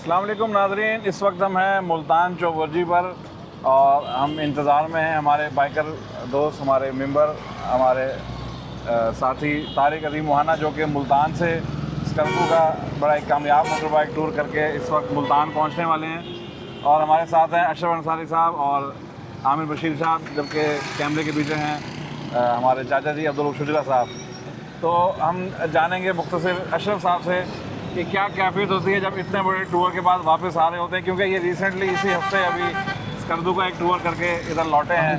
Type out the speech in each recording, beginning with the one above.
अस्सलाम वालेकुम नाज़रीन, इस वक्त हम हैं मुल्तान चौबुर्जी पर और हम इंतज़ार में हैं हमारे बाइकर दोस्त, हमारे मेंबर, हमारे साथी तारिक अजीम मोहाना, जो कि मुल्तान से स्कर्दू का बड़ा एक कामयाब मोटर बाइक टूर करके इस वक्त मुल्तान पहुंचने वाले हैं। और हमारे साथ हैं अशरफ अंसारी साहब और आमिर बशीर साहब, जबकि कैमरे के पीछे हैं हमारे चाचा जी अब्दुल शुजरा साहब। तो हम जानेंगे मुख्तसर अशरफ साहब से कि क्या कैफियत होती है जब इतने बड़े टूर के बाद वापस आ रहे होते हैं, क्योंकि ये रिसेंटली इसी हफ्ते अभी स्कर्दू का एक टूर करके इधर लौटे हैं।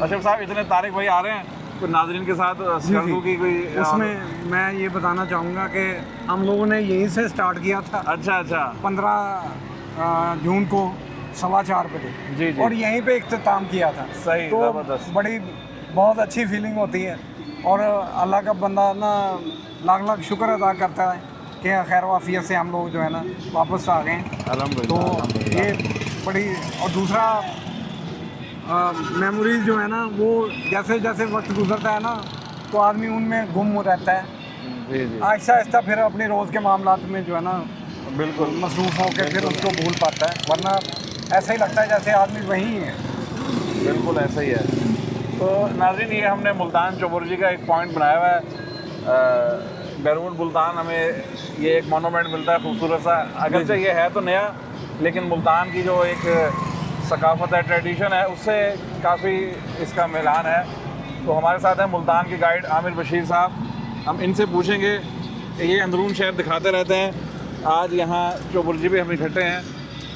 अशरफ साहब, इतने तारिक भाई आ रहे हैं, तो नाज़रीन के साथ स्कर्दू की कोई उसमें मैं ये बताना चाहूँगा कि हम लोगों ने यहीं से स्टार्ट किया था। अच्छा 15 जून को 4:15 बजे जी। और यहीं पे इख्तिताम किया था। सही, तो ज़बरदस्त। बहुत अच्छी फीलिंग होती है और अल्लाह का बंदा ना लाख लाख शुक्र अदा करता है कि खैर वाफियत से हम लोग जो है ना वापस आ गए। तो ये बड़ी, और दूसरा मेमोरीज जो है ना वो जैसे जैसे वक्त गुजरता है ना तो आदमी उनमें गुम रहता है। जी आहिस्ता आहिस्ता फिर अपने रोज़ के मामलात में जो है ना बिल्कुल मसरूफ़ होकर फिर उसको भूल पाता है, वरना ऐसा ही लगता है जैसे आदमी वहीं है। बिल्कुल ऐसा ही है। तो नाज़रीन, ये हमने मुल्तान चौबुर्जी का एक पॉइंट बनाया हुआ है। बैरून मुल्तान हमें ये एक मोनूमेंट मिलता है खूबसूरत सा, अगरचे ये है तो नया, लेकिन मुल्तान की जो एक सकाफ़त है, ट्रेडिशन है, उससे काफ़ी इसका मिलान है। तो हमारे साथ हैं मुल्तान के गाइड आमिर बशीर साहब। हम इनसे पूछेंगे कि ये अंदरून शहर दिखाते रहते हैं, आज यहाँ चौबुर्जी पे हम इकट्ठे हैं,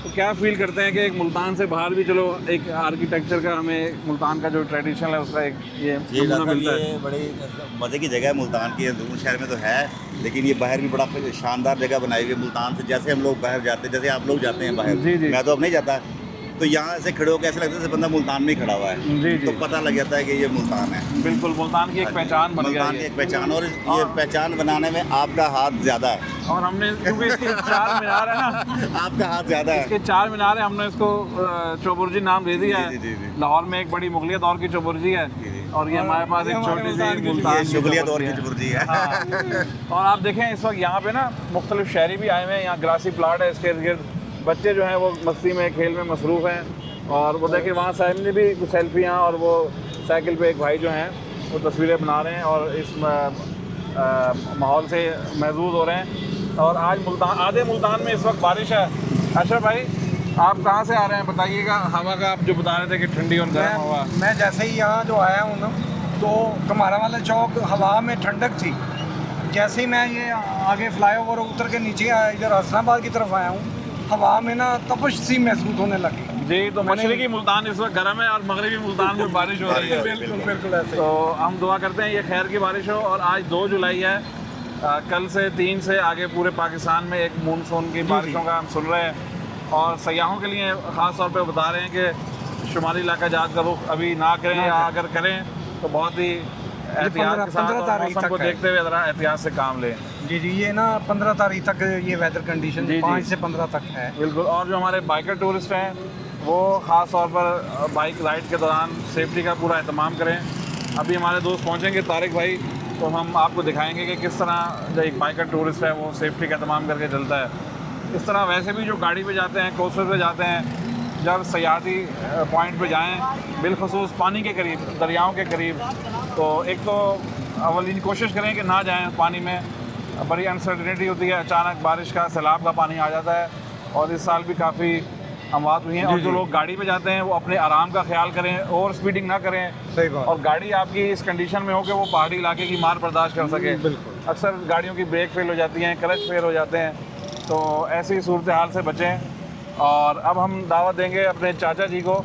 तो क्या फ़ील करते हैं कि एक मुल्तान से बाहर भी चलो एक आर्किटेक्चर का हमें मुल्तान का जो ट्रेडिशन है उसका एक ये नमूना मिलता है। ये बड़ी मज़े की जगह है मुल्तान की, अंदरून शहर में तो है, लेकिन ये बाहर भी बड़ा शानदार जगह बनाई हुई है मुल्तान से। जैसे हम लोग बाहर जाते हैं, जैसे आप लोग जाते हैं बाहर, जी। मैं तो अब नहीं जाता, तो यहाँ से खड़े होकर ऐसा लगता है जैसे बंदा मुल्तान में ही खड़ा हुआ है। जी। तो पता लग जाता है कि ये मुल्तान है। बिल्कुल, मुल्तान की एक पहचान बन गया मुल्तान की है। एक पहचान, और ये पहचान बनाने में आपका हाथ ज़्यादा है। और हमने, क्योंकि इसके 4 मीनार है ना, आपका हाथ ज़्यादा है। इसके 4 मीनार है, हमने इसको चौबुर्जी नाम दे दिया है। जी। लाहौर में एक बड़ी मुगलिया दौर की चौबुर्जी है और ये हमारे पास एक छोटी सी मुल्तान की शुगलिया दौर की चौबुर्जी चुबुर्जी है। हाँ। और आप देखें इस वक्त यहाँ पे ना मुख्तलिफ शहरी भी आए हुए हैं, यहाँ ग्रासी प्लाट है, इसके इर्द गिर्द बच्चे जो हैं वो मस्ती में, खेल में मसरूफ़ हैं। और वो देखें वहाँ साहब ने भी कुछ सेल्फियाँ, और वो साइकिल पे एक भाई जो हैं वो तस्वीरें बना रहे हैं और इस माहौल से महजूज हो रहे हैं। और आज आधे मुल्तान में इस वक्त बारिश है। अशरफ भाई, आप कहाँ से आ रहे हैं बताइएगा? हवा का आप जो बता रहे थे कि ठंडी और गर्म हवा। मैं जैसे ही यहाँ जो आया हूँ ना तो कमारा वाला चौक हवा में ठंडक थी। जैसे ही मैं ये आगे फ्लाईओवर उतर के नीचे आया, इधर हसनाबाद की तरफ आया हूँ, हवा में ना तपश सी महसूस होने लगी। जी, तो मशरकी मुल्तान इस वक्त गर्म है और मगरबी मुल्तान में बारिश हो रही है। बिल्कुल ऐसे। तो हम दुआ करते हैं ये खैर की बारिश हो। और आज 2 जुलाई है, कल से 3 से आगे पूरे पाकिस्तान में एक मानसून की बारिशों का हम सुन रहे हैं। और सयाहों के लिए ख़ास तौर पे बता रहे हैं कि शुमाली इलाका जात का रुख अभी ना करें, या अगर करें तो बहुत ही एहतियात के साथ और मौसम को देखते हुए ज़रा एहतियात से काम लें। जी ये ना 15 तारीख तक ये वेदर कंडीशन 5 से 15 तक है। बिल्कुल। और जो हमारे बाइकर टूरिस्ट हैं वो ख़ास तौर पर बाइक राइड के दौरान सेफ्टी का पूरा एहतमाम करें। अभी हमारे दोस्त पहुंचेंगे तारिक भाई, तो हम आपको दिखाएंगे कि किस तरह जो एक बाइकर टूरिस्ट है वो सेफ्टी का एहतमाम करके चलता है। इस तरह वैसे भी जो गाड़ी पे जाते हैं, कोस्टर पे जाते हैं, जब सयाहती पॉइंट पे जाएं, बिलखसूस पानी के करीब, दरियाओं के करीब, तो एक तो अवली कोशिश करें कि ना जाएं पानी में। बड़ी अनसर्टिनिटी होती है, अचानक बारिश का, सैलाब का पानी आ जाता है और इस साल भी काफ़ी अमवात हुई हैं। और जो लोग गाड़ी पे जाते हैं वो अपने आराम का ख्याल करें, ओवर स्पीडिंग ना करें। सही बात। और गाड़ी आपकी इस कंडीशन में हो कि वो पहाड़ी इलाके की मार बर्दाश्त कर सके। बिल्कुल। अक्सर गाड़ियों की ब्रेक फेल हो जाती हैं, क्लच फेल हो जाते हैं, तो ऐसी सूरत हाल से बचें। और अब हम दावत देंगे अपने चाचा जी को।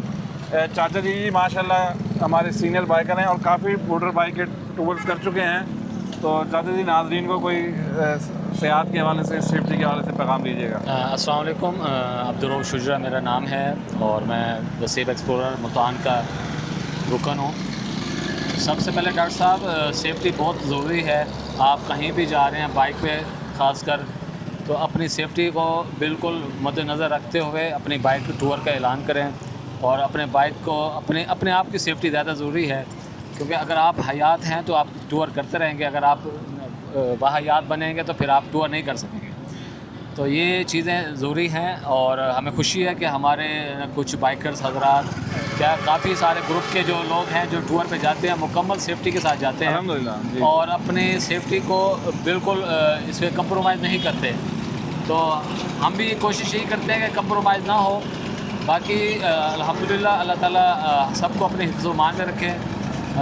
चाचा जी माशाल्लाह हमारे सीनियर बाइकर हैं और काफ़ी मोटर बाइक के टूर्स कर चुके हैं। तो चाचा जी नाज़रीन को कोई सेहत के हवाले से, सेफ्टी के हवाले से पैगाम दीजिएगा। अस्सलाम वालेकुम, अब्दुल शुजरा मेरा नाम है और मैं द सेफ एक्सप्लोरर मुल्तान का रुकन हूँ। सबसे पहले डॉक्टर साहब, सेफ्टी बहुत ज़रूरी है। आप कहीं भी जा रहे हैं बाइक पे ख़ासकर, तो अपनी सेफ्टी को बिल्कुल मद्देनज़र रखते हुए अपनी बाइक टूर का ऐलान करें। और अपने बाइक को अपने आप की सेफ्टी ज़्यादा ज़रूरी है, क्योंकि अगर आप हयात हैं तो आप टूर करते रहेंगे, अगर आप वाहयात बनेंगे तो फिर आप टूर नहीं कर सकेंगे। तो ये चीज़ें ज़रूरी हैं और हमें खुशी है कि हमारे कुछ बाइकर्स हजरात क्या काफ़ी सारे ग्रुप के जो लोग हैं जो टूर पे जाते हैं मुकम्मल सेफ्टी के साथ जाते हैं अल्हम्दुलिल्लाह जी। और अपने सेफ्टी को बिल्कुल इस पर कंप्रोमाइज़ नहीं करते। तो हम भी कोशिश यही करते हैं कि कंप्रोमाइज़ ना हो। बाकी अल्हम्दुलिल्लाह अल्लाह ताला सबको अपने हिफ्ज़-ओ-मान में रखे।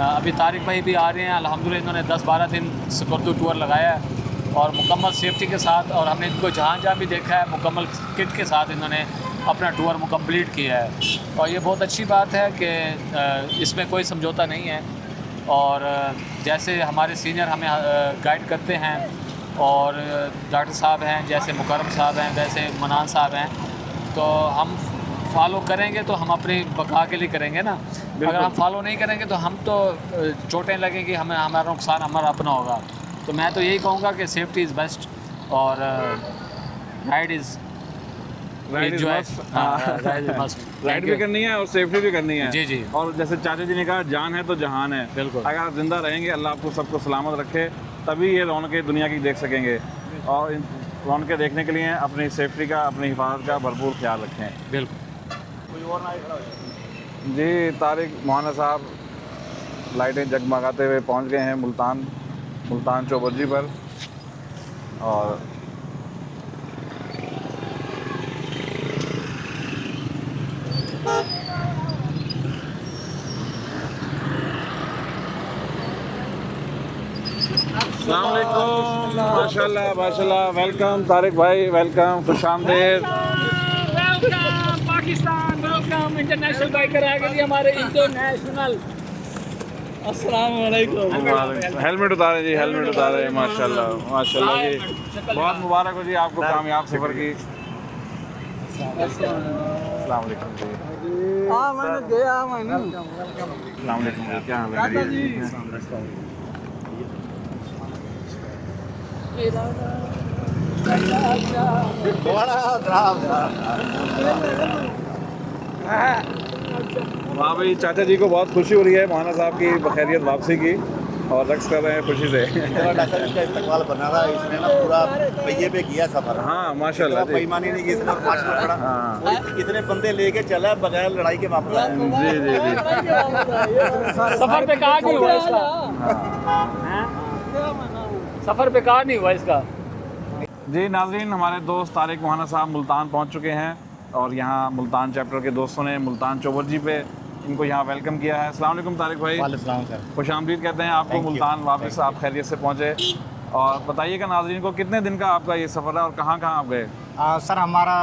अभी तारिक भाई भी आ रहे हैं, अल्हम्दुलिल्लाह इन्होंने 10-12 दिन स्कर्दू टूर लगाया है और मुकम्मल सेफ्टी के साथ, और हमने इनको जहाँ भी देखा है मुकम्मल किट के साथ इन्होंने अपना टूर मुकम्प्लीट किया है। और ये बहुत अच्छी बात है कि इसमें कोई समझौता नहीं है। और जैसे हमारे सीनियर हमें गाइड करते हैं और डॉक्टर साहब हैं, जैसे मुकर्रम साहब हैं, वैसे मनान साहब हैं, तो हम फॉलो करेंगे तो हम अपनी बका के लिए करेंगे ना। अगर हम फॉलो नहीं करेंगे तो हम तो चोटें लगेंगी, हमें हमारा नुकसान हमारा अपना होगा। तो मैं तो यही कहूँगा कि सेफ्टी इज़ बेस्ट और राइड इज़ मस्ट। राइड भी करनी है और सेफ्टी भी करनी है। जी जी। और जैसे चाचा जी ने कहा जान है तो जहान है। बिल्कुल। अगर आप जिंदा रहेंगे, अल्लाह आपको सबको सलामत रखे, तभी ये रौनकें दुनिया की देख सकेंगे। और इन रौनकें देखने के लिए अपनी सेफ्टी का, अपनी हिफाजत का भरपूर ख्याल रखें। बिल्कुल। जी, तारिक मोहाना साहब लाइटें जगमगाते हुए पहुंच गए हैं मुल्तान चौबर्जी पर। और अस्सलाम वालेकुम, माशाल्लाह माशाल्लाह। वेलकम तारिक भाई, वेलकम, खुशामदीद। Welcome Pakistan, welcome international biker आ गए हमारे इंटरनेशनल। अस्सलाम वालेकुम। हेलमेट उतारे जी, हेलमेट उतारे। माशाल्लाह माशाल्लाह जी, बहुत मुबारक हो जी आपको कामयाब सफ़र की। अस्सलाम वालेकुम जी। अस्सलाम वालेकुम जी, क्या हाल है जी? वाह भाई, चाचा जी को बहुत खुशी हो रही है मोहाना साहब की बखैरियत वापसी की और रक्स कर रहे हैं खुशी से। डॉक्टर इसका इस्तेमाल बना रहा है, इसने ना पूरा पहिए पे किया सफर। हाँ माशाल्लाह जी। बेईमानी नहीं की इसने, माशाल्लाह बड़ा। हाँ इतने बंदे लेके चला बगैर लड़ाई के वापस आया। जी जी जी। सफर बेकार नहीं हुआ इसका। सफर बेकार नहीं हुआ इसका। जी नाज़रीन, हमारे दोस्त तारिक मोहाना साहब मुल्तान पहुंच चुके हैं और यहाँ मुल्तान चैप्टर के दोस्तों ने मुल्तान चौबर्जी पे इनको यहाँ वेलकम किया है। अस्सलाम वालेकुम तारिक भाई। वालेकुम सर। खुशामदीद कहते हैं आपको मुल्तान वापस, आप खैरियत से पहुँचे। और बताइएगा नाज़रीन को कितने दिन का आपका ये सफ़र है और कहाँ कहाँ आप गए? सर हमारा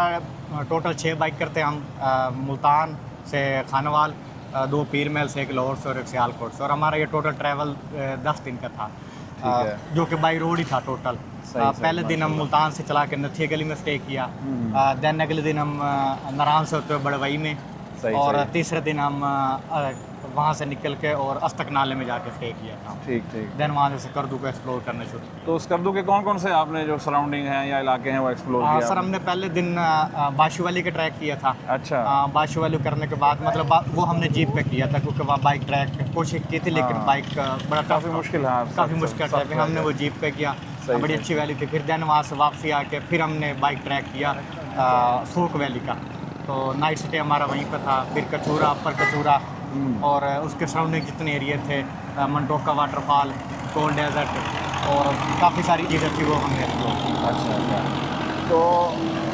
टोटल 6 बाइक करते हैं हम, मुल्तान से खानवाल, 2 पीर महल से, 1 लाहौर से और 1 सियालकोट से। और हमारा ये टोटल ट्रैवल 10 दिन का था, जो कि बाई रोड ही था टोटल। पहले दिन हम मुल्तान से चला के नथिया गली में स्टे किया, देन अगले दिन हम नारायण से होते हुए बड़वई में, और तीसरे दिन हम वहाँ से निकल के और अस्तक नाले में जाके स्टे किया था। ठीक ठीक। देन वहाँ से स्कर्दू को एक्सप्लोर करना शुरू किया। तो स्कर्दू के कौन कौन से आपने जो सराउंडिंग हैं या इलाके हैं वो एक्सप्लोर किया? सर हमने पहले दिन बाशु वैली का ट्रैक किया था। अच्छा। बाशु वैली करने के बाद मतलब वो हमने जीप पे किया था, क्योंकि वहाँ बाइक ट्रैक कोशिश की थी, लेकिन बाइक बड़ा काफ़ी मुश्किल है, काफ़ी मुश्किल ट्रैक, हमने वो जीप पे किया, बड़ी अच्छी वैली थी। फिर देन वहाँ से वापसी आके फिर हमने बाइक ट्रैक किया सोक वैली का, तो नाइट स्टे हमारा वहीं पर था। फिर कचूरा, अपर कचूरा और उसके सराउंडिंग जितने एरिया थे, मंटोका वाटरफॉल, कोल्ड डेजर्ट और काफ़ी सारी चीज़ें थी वो हमने एक्सप्लोर की। अच्छा। तो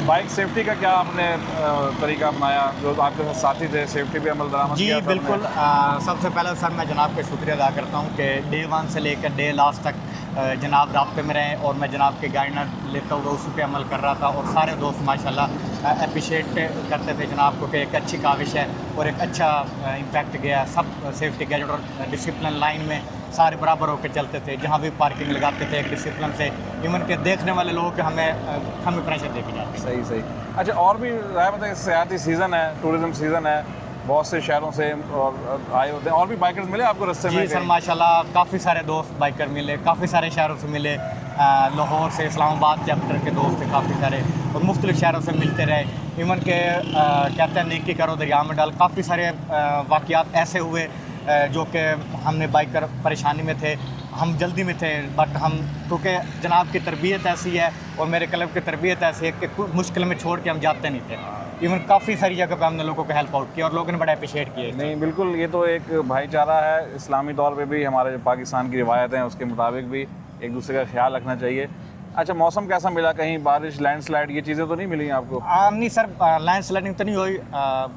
बाइक सेफ्टी का क्या आपने तरीका अपनाया? जो आपके साथी थे सेफ्टी पे अमल दरामद जी किया था बिल्कुल। सबसे पहले सर मैं जनाब का शुक्रिया अदा करता हूँ कि डे 1 से लेकर डे लास्ट तक जनाब रास्ते में रहे और मैं जनाब के गाइडर लेता हुआ उस पर अमल कर रहा था। और सारे दोस्त माशाल्लाह अप्रिशिएट करते थे जनाब को कि एक अच्छी काविश है और एक अच्छा इम्पैक्ट गया। सब सेफ्टी गैजेट और डिसिप्लिन लाइन में सारे बराबर होकर चलते थे, जहाँ भी पार्किंग लगाते थे एक डिसिप्लिन से। इवन के देखने वाले लोग हमें प्रेशर देके जाते। सही सही। अच्छा, और भी राय बताइए, सियाहती सीज़न है, टूरिज़म सीज़न है, बहुत से शहरों से और आए होते हैं, और भी बाइकर्स मिले आपको रास्ते में? जी सर माशाल्लाह काफ़ी सारे दोस्त बाइकर मिले, काफ़ी सारे शहरों से मिले। लाहौर से, इस्लामाबाद चैप्टर के दोस्त थे काफ़ी सारे, और मुख्तलिफ शहरों से मिलते रहे। इवन के कहते हैं नेकी करो दरिया में डाल, काफ़ी सारे वाक़यात ऐसे हुए जो कि हमने बाइकर परेशानी में थे, हम जल्दी में थे, बट हम क्योंकि जनाब की तरबियत ऐसी है और मेरे क्लब की तरबियत ऐसी है कि कोई मुश्किल में छोड़ के हम जाते नहीं थे। इवन काफ़ी सारी जगह पे हमने लोगों को हेल्प आउट किया और लोगों ने बड़ा अप्रिशिएट किया। नहीं बिल्कुल, ये तो एक भाईचारा है। इस्लामी तौर पे भी हमारे जो पाकिस्तान की रिवायत हैं उसके मुताबिक भी एक दूसरे का ख्याल रखना चाहिए। अच्छा, मौसम कैसा मिला? कहीं बारिश, लैंडस्लाइड, ये चीज़ें तो नहीं मिली आपको? नहीं सर, लैंड स्लाइडिंग तो नहीं हुई।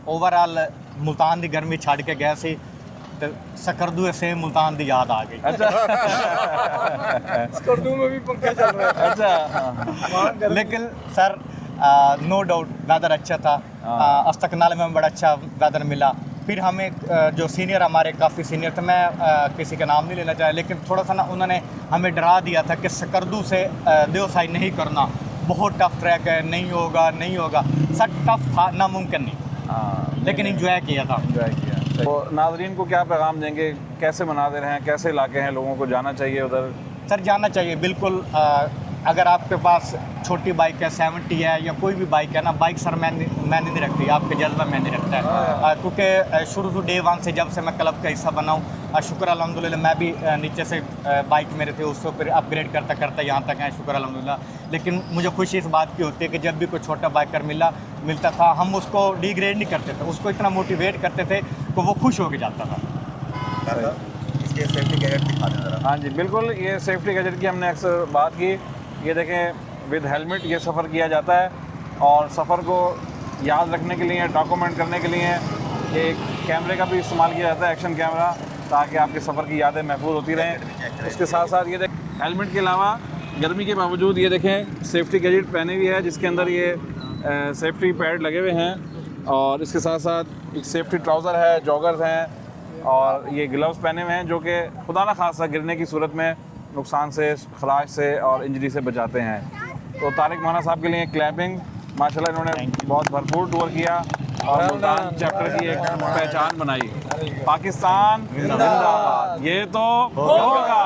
ओवरऑल मुल्तान की गर्मी छड़ के गए सी तो सकरदू से मुल्तान की याद आ गई। अच्छा स्कर्दू में भी पंखे चल रहे हैं। अच्छा लेकिन सर नो डाउट वेदर अच्छा था। अस्तकनाल में बड़ा अच्छा वेदर मिला। फिर हमें जो सीनियर हमारे काफ़ी सीनियर थे, मैं किसी का नाम नहीं लेना चाहे, लेकिन थोड़ा सा ना उन्होंने हमें डरा दिया था कि सकरदू से देवसाई नहीं करना, बहुत टफ ट्रैक है, नहीं होगा नहीं होगा। सर टफ था, नामुमकिन नहीं। हाँ, लेकिन इंजॉय किया था। एंजॉय किया। तो नाजरीन को क्या पैगाम देंगे? कैसे मनाते हैं, कैसे इलाके हैं, लोगों को जाना चाहिए उधर? सर जाना चाहिए बिल्कुल। अगर आपके पास छोटी बाइक है, 70 है या कोई भी बाइक है ना, बाइक सर मैंने नहीं रखती, आपके जज्बा मैंने रखता है। क्योंकि शुरू डे वन से जब से मैं क्लब का हिस्सा बना हूँ, शुक्र अल्हम्दुलिल्लाह, मैं भी नीचे से बाइक मेरे थे उसको फिर अपग्रेड करता करता यहाँ तक आए, शुक्र अल्हम्दुलिल्लाह। लेकिन मुझे खुशी इस बात की होती है कि जब भी कोई छोटा बाइकर मिलता था, हम उसको डिग्रेड नहीं करते थे, उसको इतना मोटिवेट करते थे कि वो खुश होकर जाता था। इसके सेफ्टी गैजेट दिखा दें ज़रा। हाँ जी बिल्कुल, ये सेफ्टी गैजेट की हमने अक्सर बात की। ये देखें, विद हेलमेट ये सफ़र किया जाता है और सफ़र को याद रखने के लिए, डॉक्यूमेंट करने के लिए एक कैमरे का भी इस्तेमाल किया जाता है, एक्शन कैमरा, ताकि आपके सफ़र की यादें महफूज होती रहें। उसके साथ साथ ये देखें, हेलमेट के अलावा गर्मी के बावजूद ये देखें सेफ्टी गैजेट पहने हुई है, जिसके अंदर ये सेफ्टी पैड लगे हुए हैं और इसके साथ साथ एक सेफ्टी ट्राउज़र है, जॉगर्स हैं और ये ग्लव्स पहने हुए हैं, जो कि खुदा न खासा गिरने की सूरत में नुकसान से, खराश से और इंजरी से बचाते हैं। तो तारिक मोहना साहब के लिए क्लैपिंग, माशाल्लाह इन्होंने बहुत भरपूर टूर किया और मुल्तान चैप्टर की एक पहचान बनाई। पाकिस्तान जिंदाबाद, ये तो होगा।